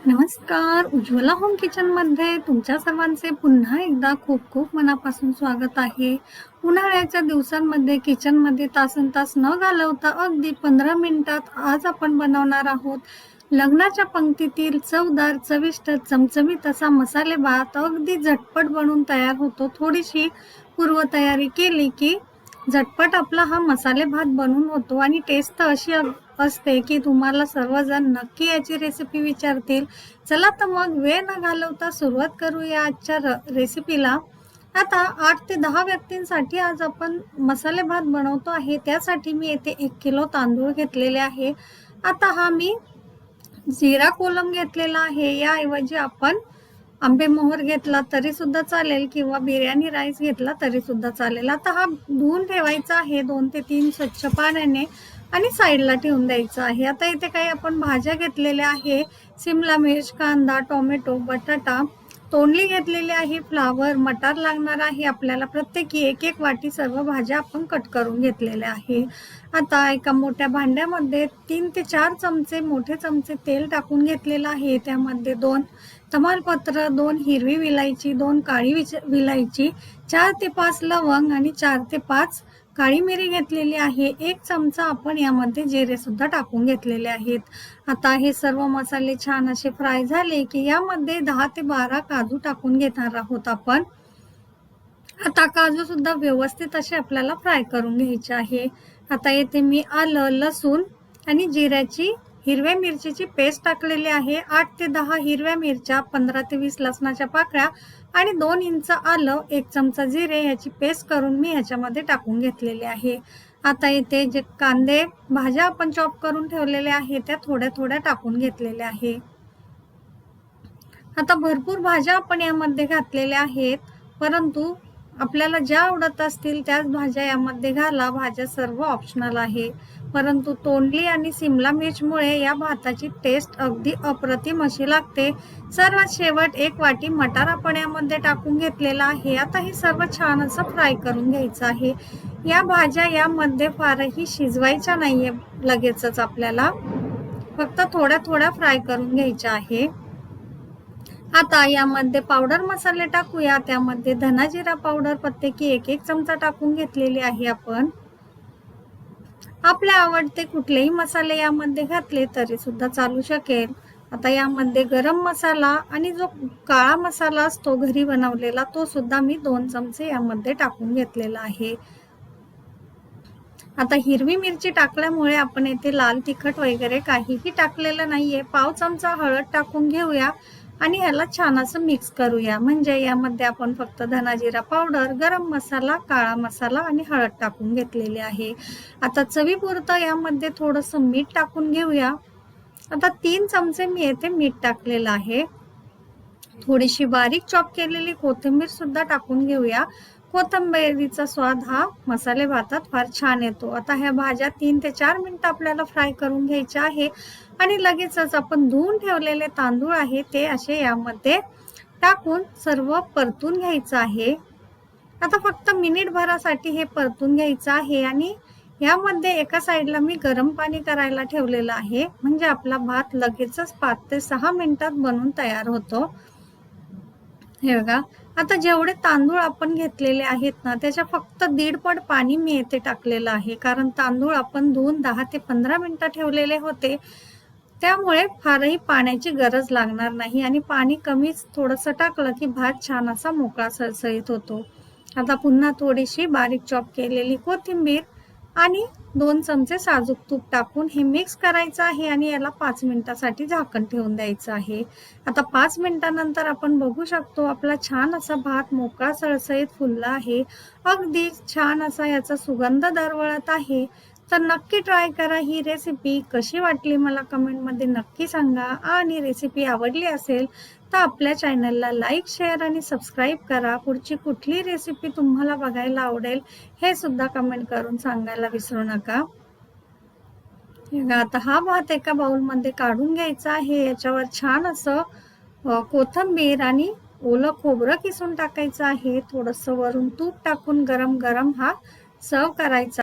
नमस्कार. उज्ज्वला होम किचनमध्ये तुमच्या सर्वांचे पुन्हा एकदा खूप खूप मनापासून स्वागत आहे. उन्हाळ्याच्या दिवसांमध्ये किचनमध्ये तासनतास न घालवता अगदी 15 मिनिटात आज आपण बनवणार आहोत लग्नाच्या पंक्तीतील चवदार, चविष्ट, चमचमीत असा मसाले भात. अगदी झटपट बनून तयार होतो. थोडीशी पूर्वतयारी केली की झटपट आपला हा मसाले भात बनून होतो आणि टेस्ट अशी असते की तुम्हाला सर्वजण नक्की याची रेसिपी विचारतील. चला तर मग वेळ न घालवता सुरुवात करूया आजच्या रेसिपीला. आता 8 ते 10 व्यक्तींसाठी आज आपण मसाले भात बनवतो आहे. त्यासाठी मी येथे 1 किलो तांदूळ घेतलेले आहे. आता हा मी जिरा कोलम घेतलेला आहे. याऐवजी आपण आंबेमोहर घेतला तरी सुद्धा चालेल किंवा बिर्याणी राईस घेतला तरी सुद्धा चालेल. आता हा धुवून ठेवायचा आहे 2 ते 3 स्वच्छ पाण्याने आणि साईडला ठेवून द्यायचं आहे. आता इथे काही आपण भाज्या घेतलेल्या आहे. सिमला मिर्च, कांदा, टोमॅटो, बटाटा, तोंडली घेतलेली आहे, फ्लावर, मटार लागणार आहे आपल्याला. प्रत्येकी एक एक वाटी सर्व भाज्या आपण कट करून घेतलेल्या आहे. आता एका मोठ्या भांड्यामध्ये 3 ते 4 चमचे मोठे चमचे तेल टाकून घेतलेलं आहे. त्यामध्ये 2 तमालपत्र, 2 हिरवी विलायची, 2 काळी विलायची, 4 ते 5 लवंग आणि 4 ते 5 काळी मिरी घेतलेली आहे. 1 चमचा आपण यामध्ये जिरे सुद्धा टाकून घेतलेले आहेत. आता हे सर्व मसाले छान असे फ्राय झाले की यामध्ये 10 ते 12 काजू टाकून घेणार आहोत आपण. आता काजू सुद्धा व्यवस्थित असे आपल्याला फ्राय करून घ्यायचे आहे. आता येथे मी आलं, लसूण आणि जिऱ्याची, हिरव्या मिरचीची पेस्ट टाकलेली आहे. 8 ते 10 हिरव्या मिरच्या, 15 ते 20 लसणाच्या पाकळ्या आणि 2 इंच आलं, 1 चमचा जिरे ह्याची पेस्ट करून मी ह्याच्यामध्ये टाकून घेतलेली आहे. आता इथे जे कांदे, भाज्या आपण चॉप करून ठेवलेले आहे त्या थोड्या थोड्या टाकून घेतलेल्या आहे. आता भरपूर भाज्या आपण यामध्ये घातलेल्या आहेत, परंतु आपल्याला ज्या आवडत असतील त्याच भाज्या यामध्ये घाला. भाज्या सर्व ऑप्शनल आहे, परंतु तोंडली आणि सिमला मिर्चमुळे या भाताची टेस्ट अगदी अप्रतिम अशी लागते. सर्वात शेवट 1 वाटी मटार आपण यामध्ये टाकून घेतलेला आहे. आता हे सर्व छान असं फ्राय करून घ्यायचं आहे. या भाज्या यामध्ये फारही शिजवायच्या नाहीये लगेचच, आपल्याला फक्त थोड्या थोड्या फ्राय करून घ्यायच्या आहे. आता यामध्ये पावडर मसाले टाकूया. त्यामध्ये धना जिरा पावडर प्रत्येकी 1 चमचा टाकून घेतलेली आहे आपण. आपल्या आवडते कुठलेही मसाले यामध्ये घातले तरी सुद्धा चालू शकेल. आता यामध्ये गरम मसाला आणि जो काळा मसाला असतो घरी बनवलेला तो सुद्धा मी 2 चमचे यामध्ये टाकून घेतलेला आहे. आता हिरवी मिरची टाकल्यामुळे आपण येथे लाल तिखट वगैरे काहीही टाकलेलं नाहीये. पाव चमचा हळद टाकून घेऊया आणि ह्याला छान असं मिक्स करूया. म्हणजे यामध्ये आपण फक्त धना जिरा पावडर, गरम मसाला, काळा मसाला आणि हळद टाकून घेतलेली आहे. आता चवीपुरतं यामध्ये थोडंसं मीठ टाकून घेऊया. आता 3 चमचे मी येथे मीठ टाकलेलं आहे. थोडीशी बारीक चॉप केलेली कोथिंबीर सुद्धा टाकून घेऊया. कोथिंबीरीचा स्वाद हा मसाले भातात फार छान येतो. आता ह्या भाज्या 3 ते 4 मिनिटं आपल्याला फ्राय करून घ्यायच्या आहे आणि लगेचच आपण धुवून ठेवलेले तांदूळ आहे ते असे यामध्ये टाकून सर्व परतून घ्यायचं आहे. आता फक्त मिनिटभरासाठी हे परतून घ्यायचं आहे आणि यामध्ये एका साईडला मी गरम पाणी करायला ठेवलेलं आहे. म्हणजे आपला भात लगेचच 5 ते 6 मिनिटात बनून तयार होतो. हे बघा, आता जेवढे तांदूळ आपण घेतलेले आहेत ना त्याच्या फक्त 1.5 पट पाणी मी येथे टाकलेलं आहे. कारण तांदूळ आपण धुवून 10 ते 15 मिनिटं ठेवलेले होते, त्यामुळे फारही पाण्याची गरज लागणार नाही आणि पाणी कमीच थोडंसं टाकलं की भात छान असा मोकळा सळसळीत होतो. आता पुन्हा थोडीशी बारीक चॉप केलेली कोथिंबीर आणि 2 चमचे साजूक तूप टाकून हे मिक्स करायचं आहे आणि याला 5 मिनिटासाठी झाकण ठेवून द्यायचं आहे. आता 5 मिनिटानंतर आपण बघू शकतो आपला छान असा भात मोकळा सळसळीत फुलला आहे. अगदी छान असा याचा सुगंध दरवळत आहे. तर नक्की ट्राय करा ही रेसिपी. कशी वाटली मला कमेंटमध्ये नक्की सांगा आणि रेसिपी आवडली असेल तर आपल्या चॅनलला लाईक, शेअर आणि सबस्क्राईब करा. पुढची कुठली रेसिपी तुम्हाला बघायला आवडेल हे सुद्धा कमेंट करून सांगायला विसरू नका. आता हा भात एका बाउलमध्ये काढून घ्यायचा आहे. याच्यावर छान असं कोथिंबीर आणि ओलं खोबरं किसून टाकायचं आहे. थोडंसं वरून तूप टाकून गरम गरम हा सर्व करायचा.